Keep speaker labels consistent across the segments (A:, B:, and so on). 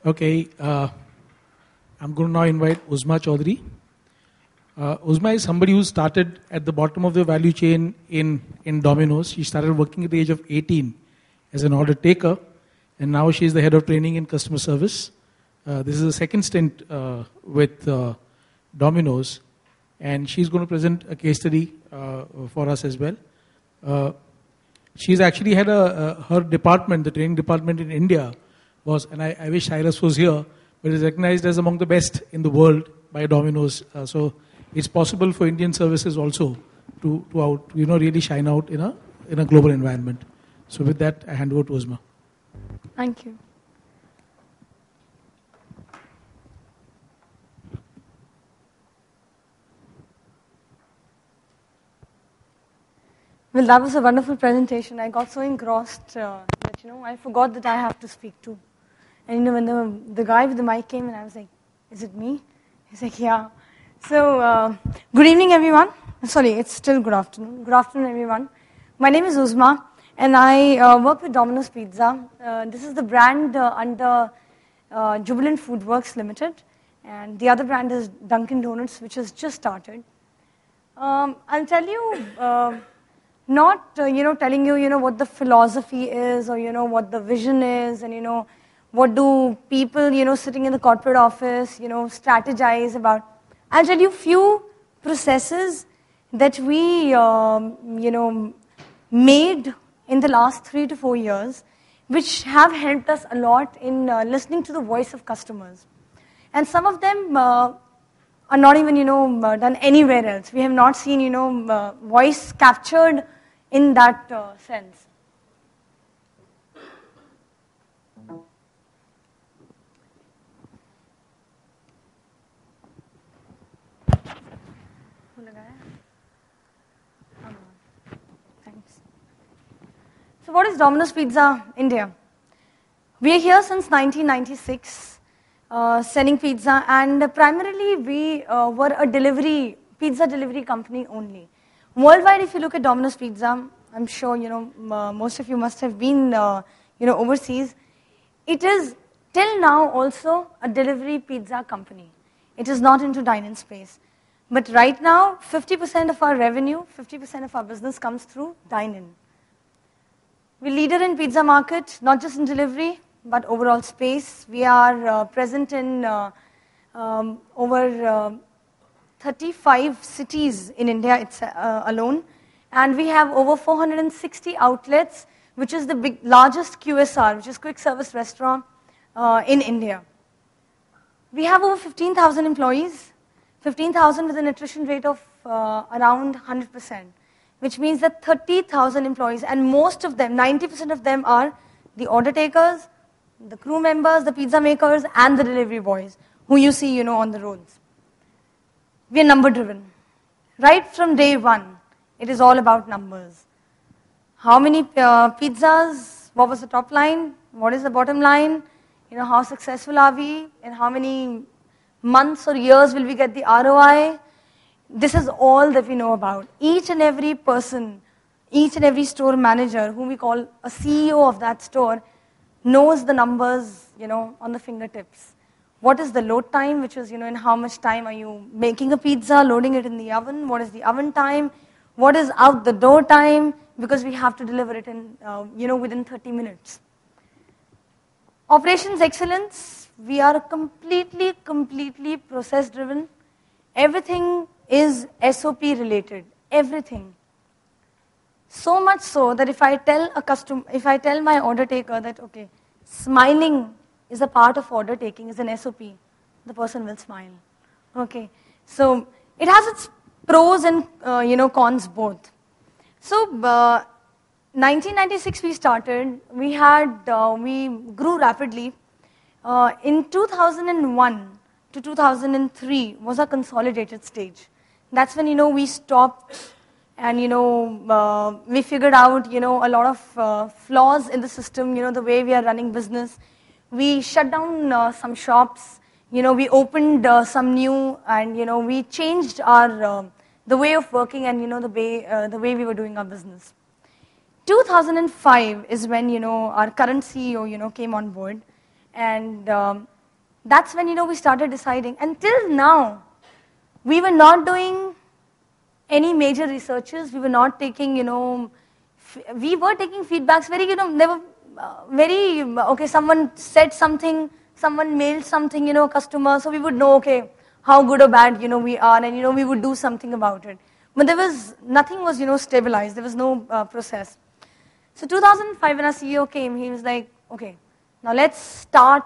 A: Okay, I'm going to now invite Uzma Chaudhary. Uzma is somebody who started at the bottom of the value chain in Domino's. She started working at the age of 18 as an order taker, and now she is the head of training and customer service. This is the second stint with Domino's, and she's going to present a case study for us as well. She's actually had her department, the training department in India, was, and I wish Cyrus was here, but is recognized as among the best in the world by Domino's. So it's possible for Indian services also to really shine out in a global environment. So with that, I hand over to Uzma.
B: Thank you. Well, that was a wonderful presentation. I got so engrossed that, I forgot that I have to speak too. And, when the guy with the mic came and I was like, is it me? He's like, yeah. So, good evening, everyone. Sorry, it's still good afternoon. Good afternoon, everyone. My name is Uzma, and I work with Domino's Pizza. This is the brand under Jubilant Foodworks Limited, and the other brand is Dunkin' Donuts, which has just started. I'll tell you, not telling you, what the philosophy is, or what the vision is, and what do people sitting in the corporate office strategize about. I'll tell you few processes that we made in the last 3 to 4 years, which have helped us a lot in listening to the voice of customers. And some of them are not even done anywhere else. We have not seen voice captured in that sense. Thanks. So what is Domino's Pizza India? We are here since 1996, selling pizza, and primarily we were a pizza delivery company only. Worldwide, if you look at Domino's Pizza, I'm sure most of you must have been overseas. It is till now also a delivery pizza company. It is not into dine-in space. But right now, 50% of our revenue, 50% of our business comes through dine-in. We're leader in pizza market, not just in delivery, but overall space. We are present in over 35 cities in India alone. And we have over 460 outlets, which is the largest QSR, which is quick service restaurant in India. We have over 15,000 employees, 15,000 with an attrition rate of around 100%, which means that 30,000 employees, and most of them, 90% of them are the order takers, the crew members, the pizza makers, and the delivery boys, who you see, on the roads. We are number driven. Right from day one, it is all about numbers. How many pizzas? What was the top line? What is the bottom line? How successful are we? In how many months or years will we get the ROI? This is all that we know about. Each and every person, each and every store manager, whom we call a CEO of that store, knows the numbers, on the fingertips. What is the load time, which is, in how much time are you making a pizza, loading it in the oven? What is the oven time? What is out the door time? Because we have to deliver it in, within 30 minutes. Operations excellence, we are completely process driven. Everything is SOP related, everything. So much so that if I tell my order taker that, okay, smiling is a part of order taking, is an SOP, the person will smile. Okay, so it has its pros and cons both. So 1996 we started. We grew rapidly. In 2001 to 2003 was a consolidated stage. That's when we stopped, and we figured out a lot of flaws in the system. The way we are running business. We shut down some shops. We opened some new, and we changed our the way of working, and the way we were doing our business. 2005 is when our current CEO came on board, and That's when, we started deciding. Until now, we were not doing any major researches. We were not taking, we were taking feedbacks very, never very, okay, someone said something, someone mailed something, a customer, so we would know, okay, how good or bad, we are, and, we would do something about it. But nothing was, stabilized. There was no process. So 2005, when our CEO came, he was like, okay, now let's start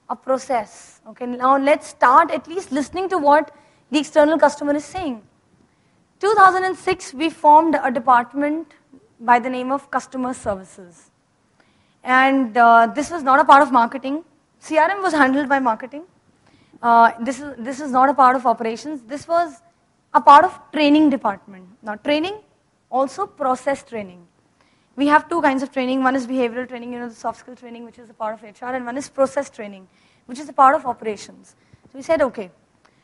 B: a process. Okay, now let's start at least listening to what the external customer is saying. 2006, we formed a department by the name of Customer Services. And this was not a part of marketing. CRM was handled by marketing. This is not a part of operations. This was a part of training department. Now, training, also process training. We have two kinds of training. One is behavioral training, the soft skill training, which is a part of HR, and one is process training, which is a part of operations. So we said, okay.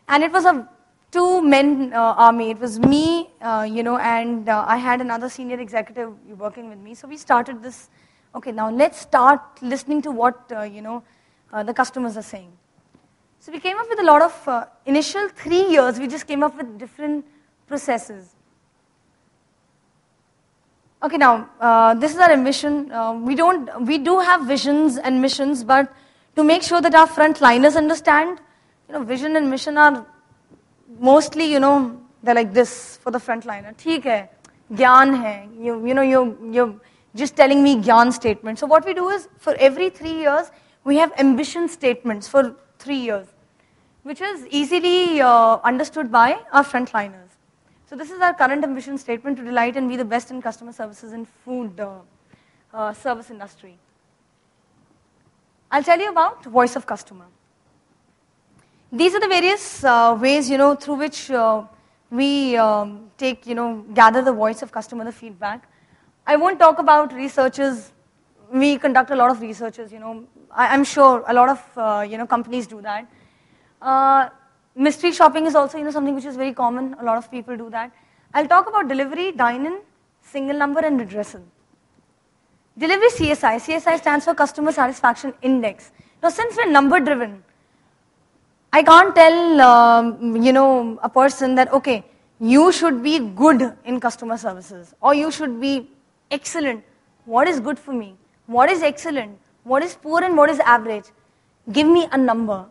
B: And it was a two-men army. It was me, and I had another senior executive working with me. So we started this, okay, now let's start listening to what, the customers are saying. So we came up with a lot of, initial 3 years, we just came up with different processes. Okay, now, this is our ambition. We do have visions and missions, but to make sure that our frontliners understand, vision and mission are mostly, they're like this for the frontliner. Theek hai, gyan hai. You're just telling me gyan statement. So what we do is, for every 3 years, we have ambition statements for 3 years, which is easily understood by our frontliners. So this is our current ambition statement: to delight and be the best in customer services in food service industry. I'll tell you about voice of customer. These are the various ways, through which we gather the voice of customer, the feedback. I won't talk about researches. We conduct a lot of researches, I'm sure a lot of, companies do that. Mystery shopping is also, something which is very common. A lot of people do that. I'll talk about delivery, dine-in, single number, and redressal. Delivery CSI. CSI stands for Customer Satisfaction Index. Now, since we're number-driven, I can't tell, a person that, okay, you should be good in customer services, or you should be excellent. What is good for me? What is excellent? What is poor and what is average? Give me a number.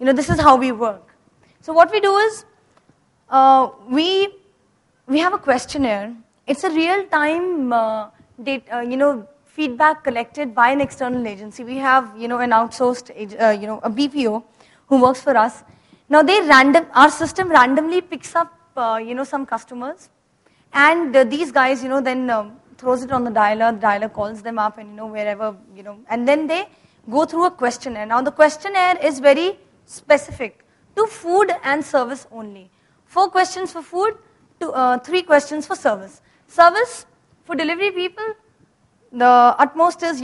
B: This is how we work. So what we do is, we have a questionnaire. It's a real-time feedback collected by an external agency. We have, an outsourced, a BPO who works for us. Now our system randomly picks up, some customers, and these guys, then throws it on the dialer calls them up, and wherever, and then they go through a questionnaire. Now the questionnaire is very specific to food and service only. 4 questions for food, 3 questions for service. Service, for delivery people, the utmost is,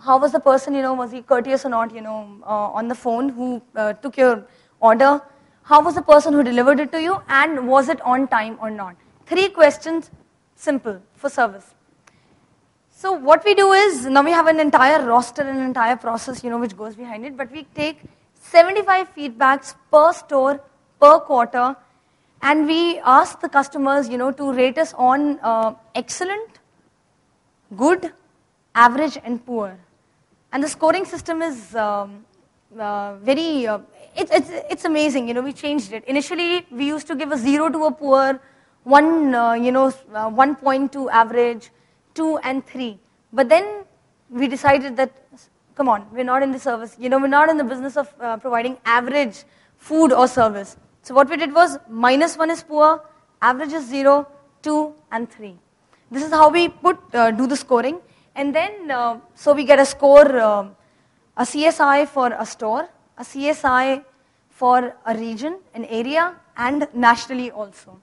B: how was the person, was he courteous or not, on the phone, who took your order? How was the person who delivered it to you? And was it on time or not? 3 questions, simple, for service. So what we do is, now we have an entire roster and an entire process, which goes behind it, but we take 75 feedbacks per store, per quarter, and we ask the customers, to rate us on excellent, good, average, and poor. And the scoring system is very, it's amazing, we changed it. Initially, we used to give a 0 to a poor, 1 point to average, 2 and 3. But then we decided that, come on, we're not in the service, we're not in the business of providing average food or service. So what we did was, -1 is poor, average is 0, 2, and 3. This is how we do the scoring. And then, so we get a score, a CSI for a store, a CSI for a region, an area, and nationally also.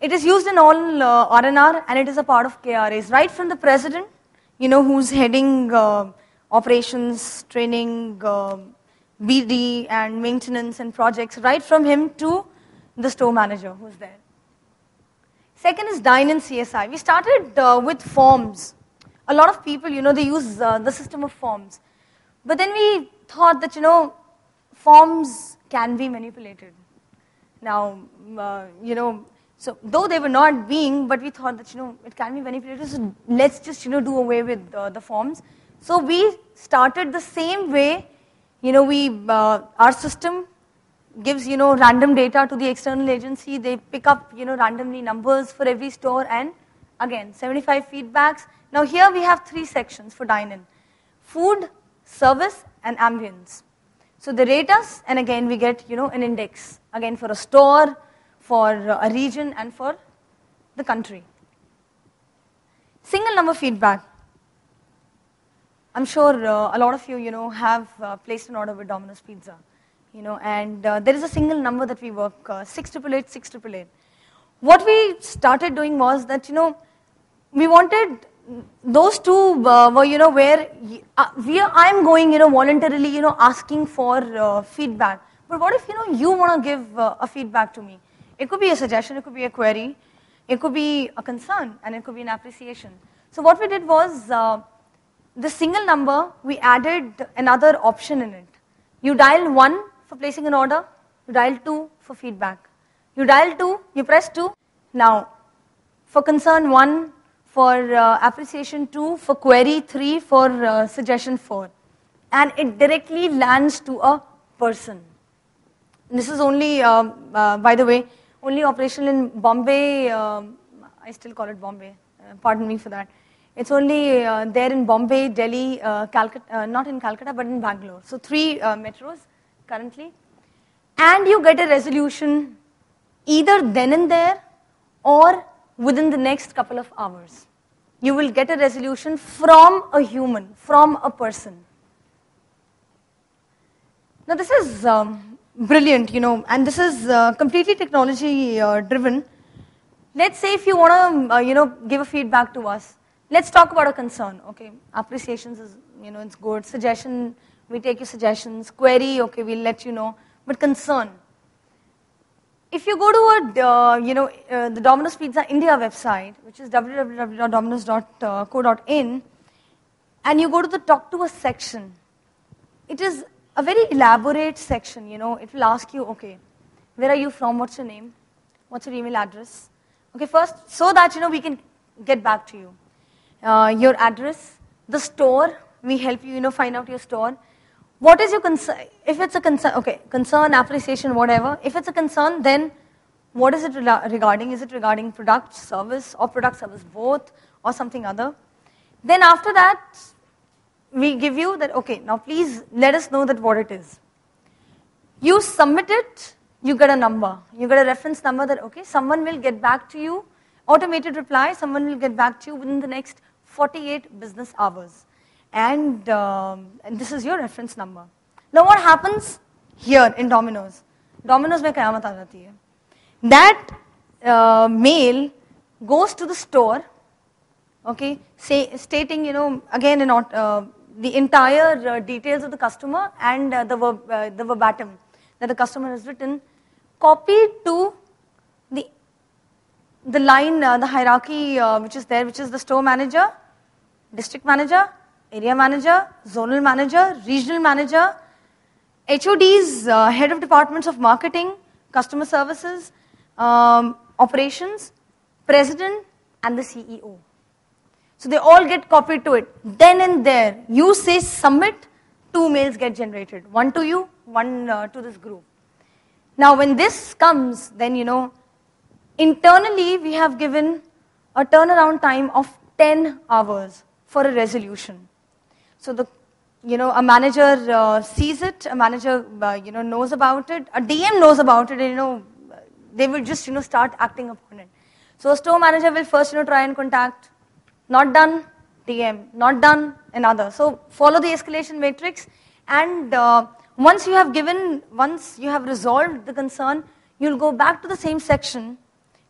B: It is used in all R&R, and it is a part of KRAs, right from the president, who's heading operations, training, BD, and maintenance and projects, right from him to the store manager who's there. Second is dine-in CSI. We started with forms. A lot of people, they use the system of forms. But then we thought that, forms can be manipulated. Now, so though they were not being, but we thought that, it can be manipulated, so let's just, do away with the forms. So we started the same way, our system gives, random data to the external agency. They pick up, randomly numbers for every store, and again, 75 feedbacks. Now here we have 3 sections for dine-in: food, service, and ambience. So they rate us, and again we get, an index, again for a store, for a region, and for the country. Single number feedback. I'm sure a lot of you, have placed an order with Domino's Pizza. And there is a single number that we work, 6888, 6888. What we started doing was that, we wanted those two were, where I'm going, voluntarily, asking for feedback. But what if, you want to give a feedback to me? It could be a suggestion, it could be a query, it could be a concern, and it could be an appreciation. So what we did was, the single number, we added another option in it. You dial 1 for placing an order, you dial 2 for feedback. You dial 2, you press 2. Now, for concern 1, for appreciation 2, for query 3, for suggestion 4. And it directly lands to a person. This is only, by the way, only operational in Bombay. I still call it Bombay. Pardon me for that. It's only there in Bombay, Delhi, Calcutta, not in Calcutta, but in Bangalore. So 3 metros currently. And you get a resolution either then and there or within the next couple of hours. You will get a resolution from a human, from a person. Now this is brilliant, and this is completely technology driven. Let's say if you want to, give a feedback to us. Let's talk about a concern, okay? Appreciations is, it's good. Suggestion, we take your suggestions. Query, okay, we'll let you know. But concern. If you go to the Domino's Pizza India website, which is www.dominos.co.in, and you go to the Talk to Us section, it is a very elaborate section, It will ask you, okay, where are you from? What's your name? What's your email address? Okay, first, so that, we can get back to you. Your address, the store, we help you, find out your store. What is your concern? If it's a concern, okay, concern, appreciation, whatever. If it's a concern, then what is it regarding? Is it regarding product, service, or product, service, both, or something other? Then after that, we give you that, okay, now please let us know that what it is. You submit it, you get a number. You get a reference number that, okay, someone will get back to you, automated reply, someone will get back to you within the next 48 business hours. And this is your reference number. Now what happens here in Domino's? Domino's mein kayamat aa jati hai. That mail goes to the store, okay, stating, again, the entire details of the customer and the verbatim that the customer has written, copied to the line, the hierarchy which is there, which is the store manager, district manager, area manager, zonal manager, regional manager, HODs, head of departments of marketing, customer services, operations, president, and the CEO. So they all get copied to it. Then and there, you say submit, 2 mails get generated. 1 to you, 1 to this group. Now when this comes, then internally we have given a turnaround time of 10 hours for a resolution. So a manager sees it, a manager knows about it, a DM knows about it, and they will just start acting upon it. So a store manager will first try and contact, not done, DM, not done, another. So follow the escalation matrix, and once you have resolved the concern, you'll go back to the same section,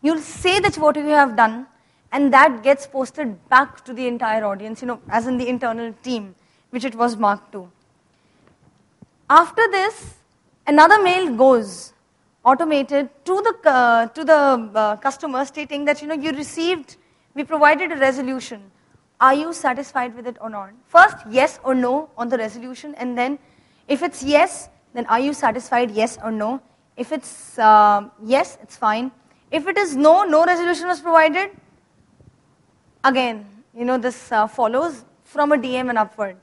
B: you'll say that what you have done, and that gets posted back to the entire audience, as in the internal team, which it was marked to. After this, another mail goes automated to the customer stating that you received, we provided a resolution. Are you satisfied with it or not? First, yes or no on the resolution, and then If it's yes, then are you satisfied, yes or no? If it's yes, it's fine. If it is no, no resolution was provided, again, this follows from a DM and upward.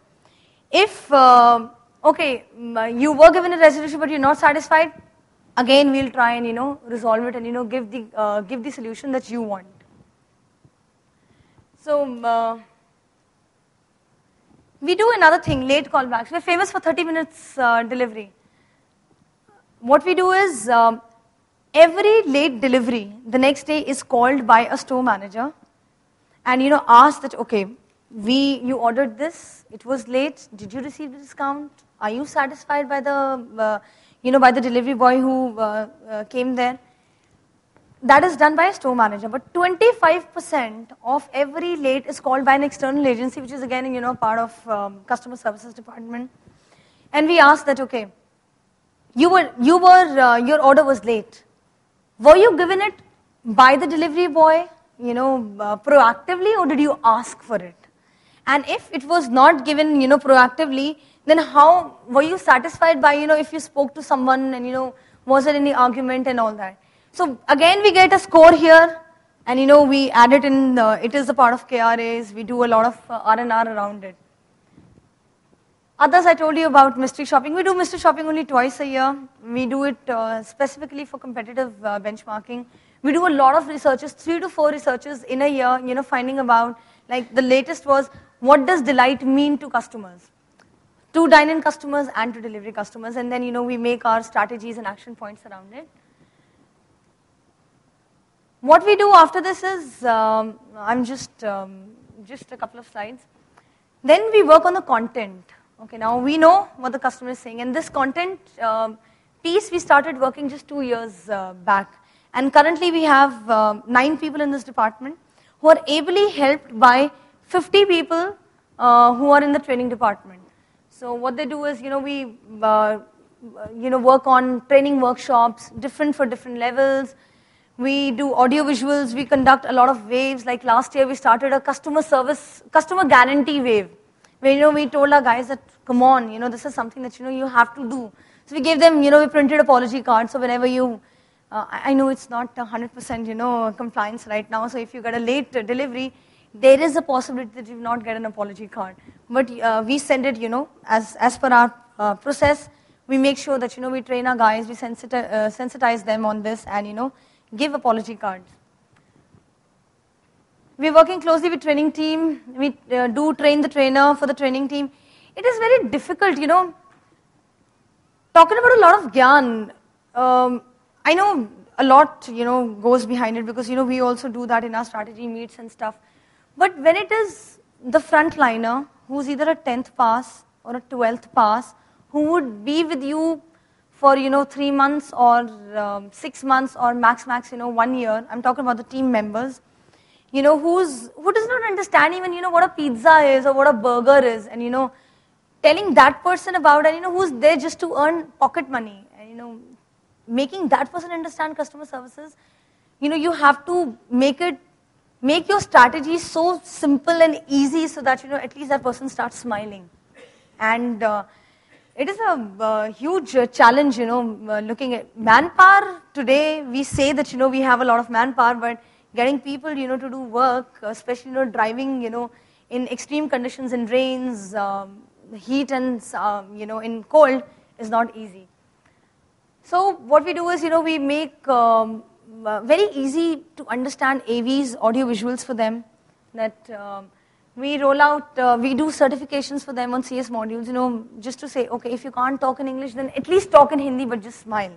B: If, you were given a resolution but you're not satisfied, again, we'll try and, resolve it and, give the solution that you want. So, we do another thing, late callbacks. We're famous for 30 minutes delivery. What we do is, every late delivery, the next day is called by a store manager and, asked that, okay, you ordered this, it was late, did you receive the discount? Are you satisfied by the, by the delivery boy who came there? That is done by a store manager, but 25% of every late is called by an external agency, which is again, part of customer services department. And we asked that, okay, your order was late. Were you given it by the delivery boy, proactively, or did you ask for it? And if it was not given, proactively, then how were you satisfied by, if you spoke to someone and, was there any argument and all that? So again, we get a score here, and we add it in. It is a part of KRAs. We do a lot of R&R around it. Others, I told you about mystery shopping. We do mystery shopping only twice a year. We do it specifically for competitive benchmarking. We do a lot of researches, 3 to 4 researches in a year, finding about, like the latest was, what does delight mean to customers? To dine-in customers and to delivery customers. And then, we make our strategies and action points around it. What we do after this is, I'm just a couple of slides. Then we work on the content. Okay, now we know what the customer is saying. And this content piece, we started working just 2 years back. And currently we have 9 people in this department who are ably helped by 50 people who are in the training department. So what they do is, we work on training workshops, different for different levels. We do audio visuals. We conduct a lot of waves. Like last year, we started a customer guarantee wave, where, we told our guys that, come on, this is something that, you have to do. So we gave them, we printed apology cards. So whenever I know it's not 100%, compliance right now. So if you get a late delivery, there is a possibility that you will not get an apology card. But we send it, as per our process. We make sure that, we train our guys, we sensitize them on this and, give apology cards. We're working closely with training team. We do train the trainer for the training team. It is very difficult, talking about a lot of gyan. I know a lot, goes behind it because, we also do that in our strategy meets and stuff. But when it is the frontliner who's either a 10th pass or a 12th pass, who would be with you for 3 months or 6 months or max 1 year. I'm talking about the team members, who does not understand even what a pizza is or what a burger is, and telling that person about it, who's there just to earn pocket money, and making that person understand customer services. You have to make your strategy so simple and easy so that at least that person starts smiling, and it is a huge challenge, looking at manpower. Today, we say that, we have a lot of manpower, but getting people, to do work, especially, driving, in extreme conditions, in rains, heat and, in cold, is not easy. So what we do is, we make very easy to understand AVs, audio visuals for them, that we roll out, we do certifications for them on CS modules, just to say, okay, if you can't talk in English, then at least talk in Hindi, but just smile.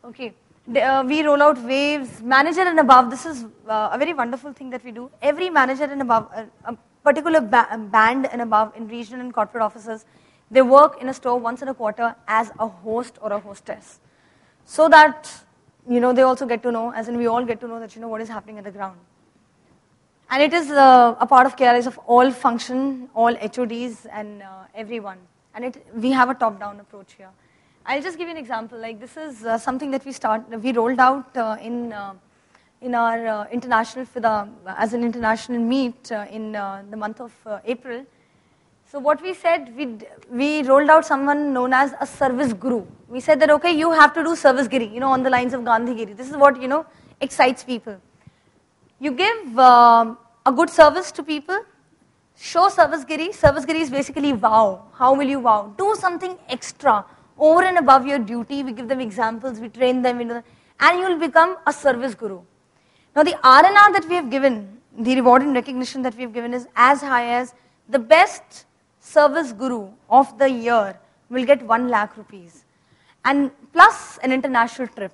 B: Okay, we roll out waves, manager and above. This is a very wonderful thing that we do. Every manager and above, a particular band and above in regional and corporate offices, they work in a store once in a quarter as a host or a hostess. So that, they also get to know, as in we all get to know that, what is happening at the ground. And it is a part of KRAs of all function, all HODs and everyone. And we have a top-down approach here. I'll just give you an example. Like this is something that we rolled out in our international, as an international meet in the month of April. So what we said, we rolled out someone known as a service guru. We said that, okay, you have to do service giri, on the lines of Gandhi Giri. This is what, excites people. You give a good service to people, show service giri. Service giri is basically wow. How will you wow? Do something extra, over and above your duty. We give them examples, we train them, and you will become a service guru. Now the RNR that we have given, the reward and recognition that we have given is as high as the best service guru of the year will get 1 lakh rupees and plus an international trip.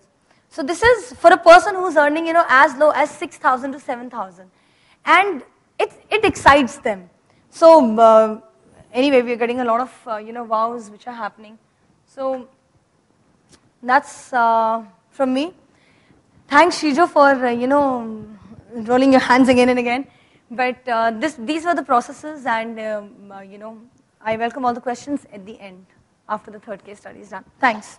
B: So this is for a person who's earning, as low as 6,000 to 7,000. And it excites them. So anyway, we're getting a lot of, wows which are happening. So that's from me. Thanks, Shijo, for, rolling your hands again and again. But these were the processes, and I welcome all the questions at the end, after the third case study is done. Thanks.